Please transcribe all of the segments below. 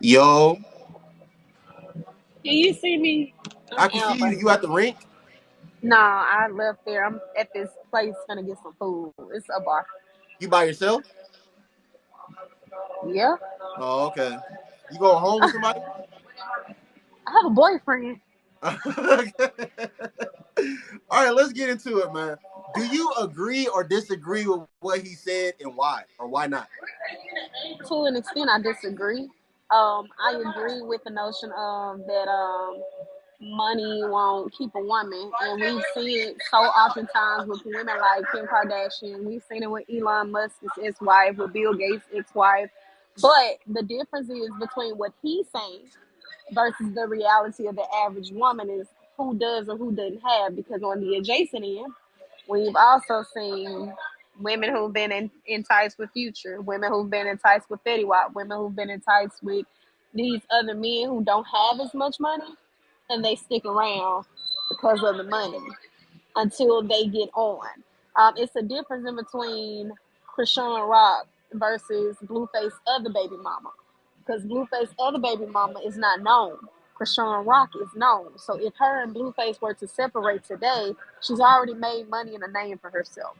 Yo, Can you see me? I'm I can out see you. right You at now. the rink? No, I left there. I'm at this place gonna get some food. It's a bar. You by yourself? Yeah. Oh, okay. You going home with somebody? I have a boyfriend. All right, let's get into it, man. Do you agree or disagree with what he said and why or why not? To an extent, I disagree. I agree with the notion of that money won't keep a woman, and we've seen it so oftentimes with women like Kim Kardashian. We've seen it with Elon Musk's ex-wife, with Bill Gates' ex-wife. But the difference is between what he's saying versus the reality of the average woman is who does or who doesn't have. Because on the adjacent end, we've also seen women who've been enticed with Future, women who've been enticed with Fetty Wap, women who've been enticed with these other men who don't have as much money, and they stick around because of the money until they get on. It's a difference in between Krishan Rock versus Blueface other baby mama, because Blueface other baby mama is not known. Krishan Rock is known. So if her and Blueface were to separate today, she's already made money and a name for herself.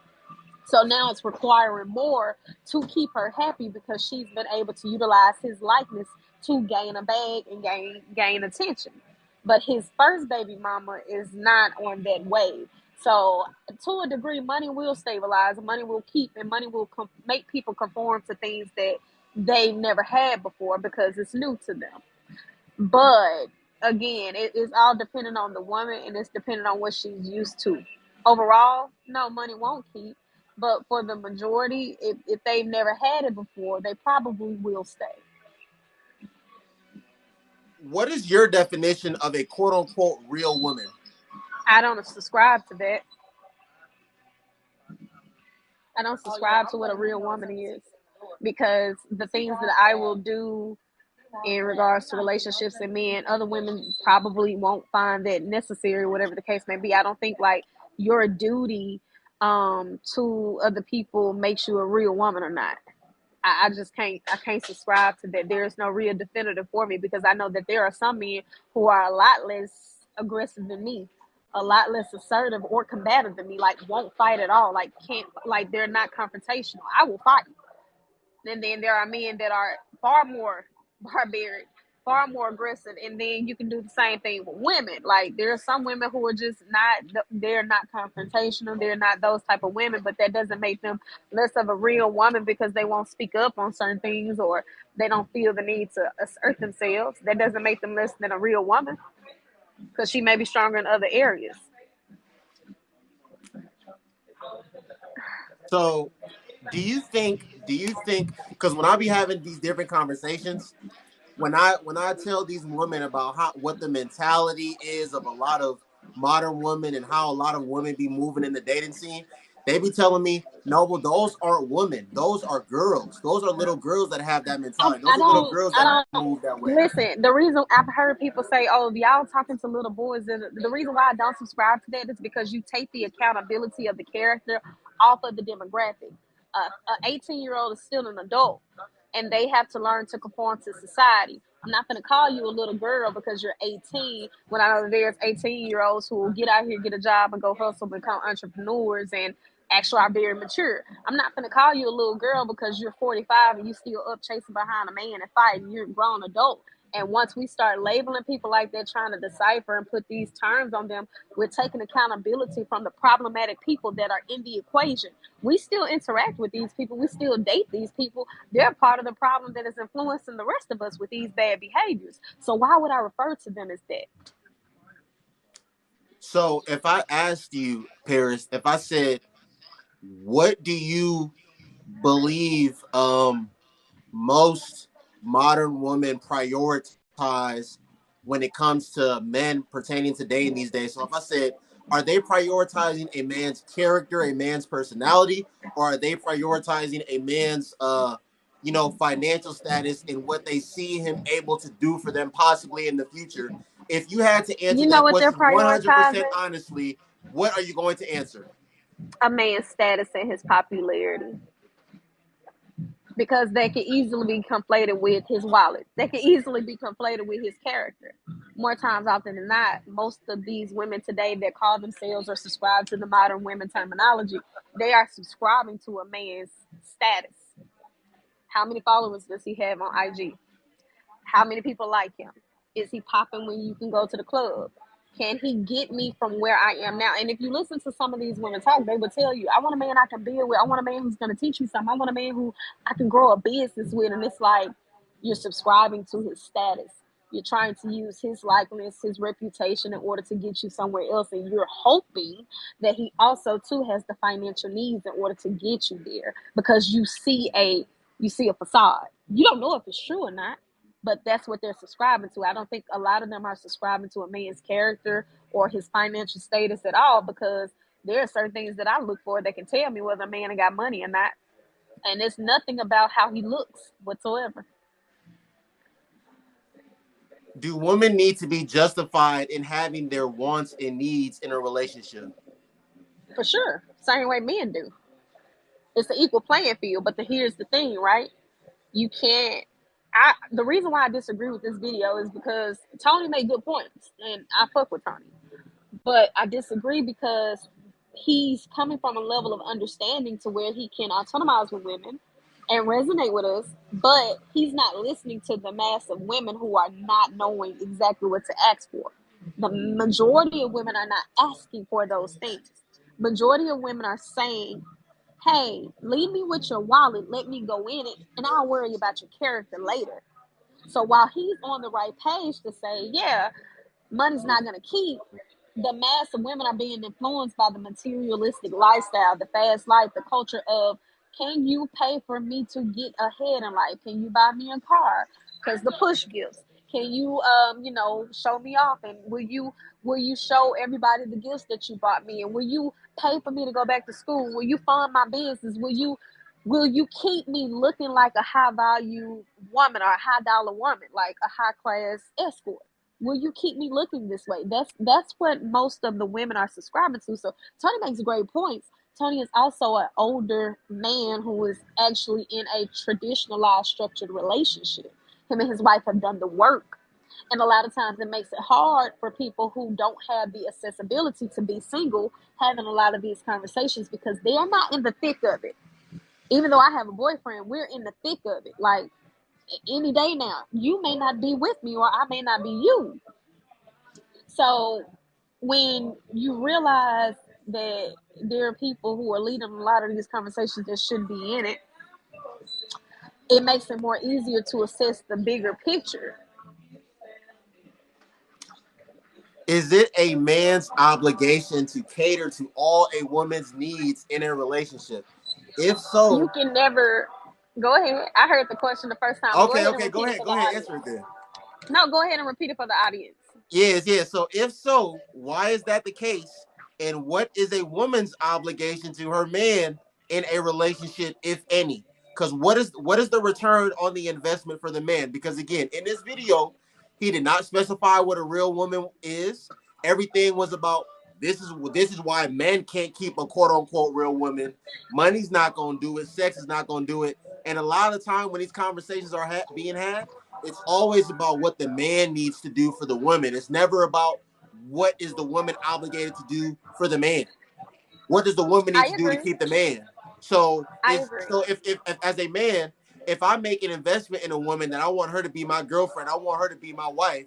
So now it's requiring more to keep her happy because she's been able to utilize his likeness to gain a bag and gain attention. But his first baby mama is not on that wave. So to a degree, money will stabilize, money will keep, and money will make people conform to things that they've never had before because it's new to them. But again, it is all dependent on the woman and it's dependent on what she's used to. Overall, no, money won't keep. But for the majority, if they've never had it before, they probably will stay. What is your definition of a quote unquote real woman? I don't subscribe to that. I don't subscribe to what a real woman is because the things that I will do in regards to relationships and men, other women probably won't find that necessary, whatever the case may be. I don't think like your duty to other people makes you a real woman or not. I just can't subscribe to that. There is no real definitive for me because I know that there are some men who are a lot less aggressive than me, a lot less assertive or combative than me, like won't fight at all, like can't, like they're not confrontational. I will fight. And then there are men that are far more barbaric, far more aggressive, and then you can do the same thing with women. Like there are some women who are just not, they're not confrontational, they're not those type of women, but that doesn't make them less of a real woman because they won't speak up on certain things or they don't feel the need to assert themselves. That doesn't make them less than a real woman because she may be stronger in other areas. So, do you think because when I be having these different conversations, when I tell these women about how what the mentality is of a lot of modern women and how a lot of women be moving in the dating scene, they be telling me, no, well, those aren't women. Those are girls. Those are little girls that have that mentality. Those are little girls that I don't move that way. listen. The reason I've heard people say, "Oh, y'all talking to little boys," and the reason why I don't subscribe to that is because you take the accountability of the character off of the demographic. An 18-year-old is still an adult, and they have to learn to conform to society. I'm not going to call you a little girl because you're 18 when I know that there's 18-year-olds who will get out here, get a job, and go hustle, become entrepreneurs, and actually are very mature. I'm not going to call you a little girl because you're 45 and you still up chasing behind a man and fighting. You're a grown adult. And once we start labeling people like that, trying to decipher and put these terms on them, we're taking accountability from the problematic people that are in the equation. We still interact with these people. We still date these people. They're part of the problem that is influencing the rest of us with these bad behaviors. So why would I refer to them as that? So if I asked you, Paris, if I said, what do you believe most modern women prioritize when it comes to men pertaining to dating these days? So if I said, are they prioritizing a man's character, a man's personality, or are they prioritizing a man's financial status and what they see him able to do for them possibly in the future? If you had to answer You know that what they're question 100% prioritizing? honestly, what are you going to answer? A man's status and his popularity. because that could easily be conflated with his wallet. That could easily be conflated with his character. More times often than not, most of these women today that call themselves or subscribe to the modern women terminology, they are subscribing to a man's status. How many followers does he have on IG? How many people like him? Is he popping when you can go to the club? Can he get me from where I am now? And if you listen to some of these women talk, they would tell you, I want a man I can build with. I want a man who's going to teach me something. I want a man who I can grow a business with. And it's like you're subscribing to his status. You're trying to use his likeness, his reputation in order to get you somewhere else. And you're hoping that he also too has the financial needs in order to get you there because you see a facade. You don't know if it's true or not, but that's what they're subscribing to. I don't think a lot of them are subscribing to a man's character or his financial status at all, because there are certain things that I look for that can tell me whether a man got money or not. And it's nothing about how he looks whatsoever. Do women need to be justified in having their wants and needs in a relationship? For sure. Same way men do. It's an equal playing field, but here's the thing, right? You can't. The reason why I disagree with this video is because Tony made good points, and I fuck with Tony. But I disagree because he's coming from a level of understanding to where he can autonomize with women and resonate with us, but he's not listening to the mass of women who are not knowing exactly what to ask for. The majority of women are not asking for those things. Majority of women are saying, hey, leave me with your wallet, let me go in it, and I'll worry about your character later. So while he's on the right page to say, yeah, money's not going to keep, the mass of women are being influenced by the materialistic lifestyle, the fast life, the culture of, can you pay for me to get ahead in life? Can you buy me a car? Because the push gifts. Can you, show me off? And will you show everybody the gifts that you bought me? And will you pay for me to go back to school? Will you fund my business? Will you keep me looking like a high value woman or a high dollar woman, like a high class escort? Will you keep me looking this way? That's what most of the women are subscribing to. So Tony makes great points. Tony is also an older man who is actually in a traditionalized structured relationship. Him and his wife have done the work. And a lot of times it makes it hard for people who don't have the accessibility to be single having a lot of these conversations because they are not in the thick of it. Even though I have a boyfriend, we're in the thick of it. Like any day now, you may not be with me or I may not be you. So when you realize that there are people who are leading a lot of these conversations that shouldn't be in it, it makes it more easier to assess the bigger picture. Is it a man's obligation to cater to all a woman's needs in a relationship? If You so, can never go ahead. I heard the question the first time, but go okay, ahead and okay, repeat it for go the ahead, audience. answer it then. No, go ahead and repeat it for the audience. Yes, yes. So if so, why is that the case? And what is a woman's obligation to her man in a relationship, if any? Because what is the return on the investment for the man? Because again, in this video, he did not specify what a real woman is. Everything was about this is why men can't keep a quote unquote real woman. Money's not gonna do it. Sex is not gonna do it. And a lot of the time when these conversations are being had, it's always about what the man needs to do for the woman. It's never about what is the woman obligated to do for the man. What does the woman need I to do to agree. keep the man? So I is agree. so if as a man, if I make an investment in a woman that I want her to be my girlfriend, I want her to be my wife.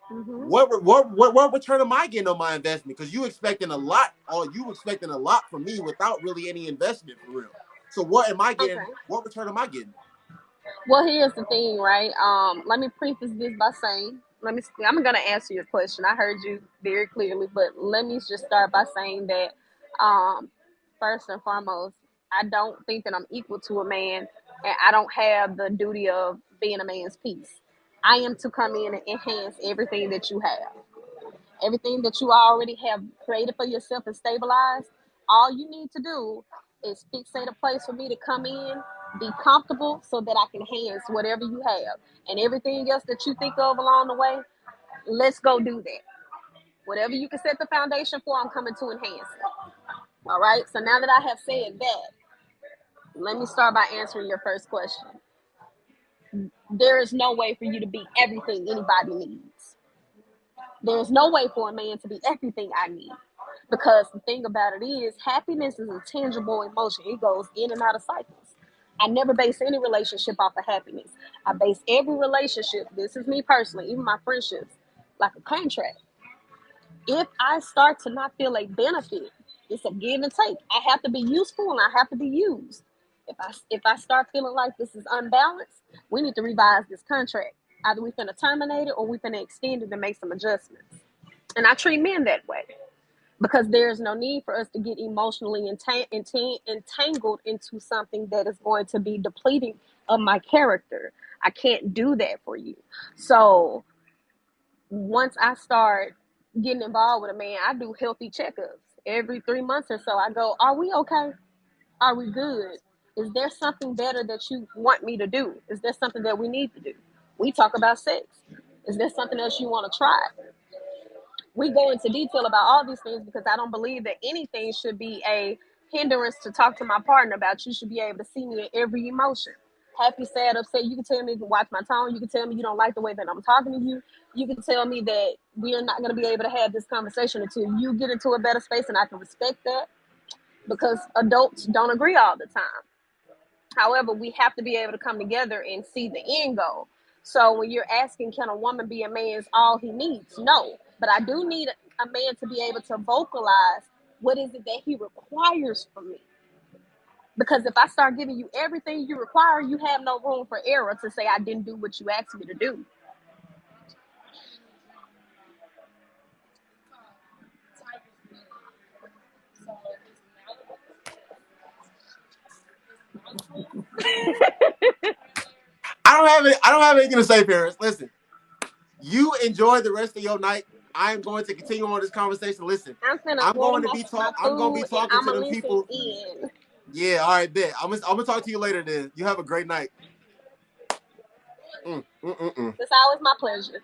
Hmm. What return am I getting on my investment? Because you expecting a lot from me without really any investment for real. So what am I getting? Okay. What return am I getting? Well, here's the thing, right? Let me preface this by saying, I'm gonna answer your question. I heard you very clearly, but let me just start by saying that, um, first and foremost, I don't think that I'm equal to a man, and I don't have the duty of being a man's piece. I am to come in and enhance everything that you have. Everything that you already have created for yourself and stabilized, all you need to do is fixate a place for me to come in, be comfortable so that I can enhance whatever you have. And everything else that you think of along the way, let's go do that. Whatever you can set the foundation for, I'm coming to enhance it. All right. So now that I have said that, let me start by answering your first question. There is no way for you to be everything anybody needs. There's no way for a man to be everything I need. Because the thing about it is, happiness is a tangible emotion. It goes in and out of cycles. I never base any relationship off of happiness. I base every relationship, this is me personally, even my friendships, like a contract. If I start to not feel a benefit, it's a give and take. I have to be useful and I have to be used. If I start feeling like this is unbalanced, we need to revise this contract. Either we finna terminate it or we finna extend it and make some adjustments. And I treat men that way because there's no need for us to get emotionally entangled into something that is going to be depleting of my character. I can't do that for you. So once I start getting involved with a man, I do healthy checkups every 3 months or so. I go, are we okay? Are we good? Is there something better that you want me to do? Is there something that we need to do? We talk about sex. Is there something else you want to try? We go into detail about all these things because I don't believe that anything should be a hindrance to talk to my partner about. You should be able to see me in every emotion. Happy, sad, upset. You can tell me, you can watch my tone. You can tell me you don't like the way that I'm talking to you. You can tell me that we are not going to be able to have this conversation until you get into a better space, and I can respect that because adults don't agree all the time. However, we have to be able to come together and see the end goal. So when you're asking, can a woman be a man's all he needs? No. But I do need a man to be able to vocalize what is it that he requires from me. Because if I start giving you everything you require, you have no room for error to say I didn't do what you asked me to do. I don't have anything to say, Paris. Listen, you enjoy the rest of your night. I'm going to continue on this conversation. Listen, I'm finna order my I'm going to be food and talking I'm to gonna them listen people. in. Yeah, all right, bet. I'm gonna talk to you later. Then you have a great night. It's always my pleasure.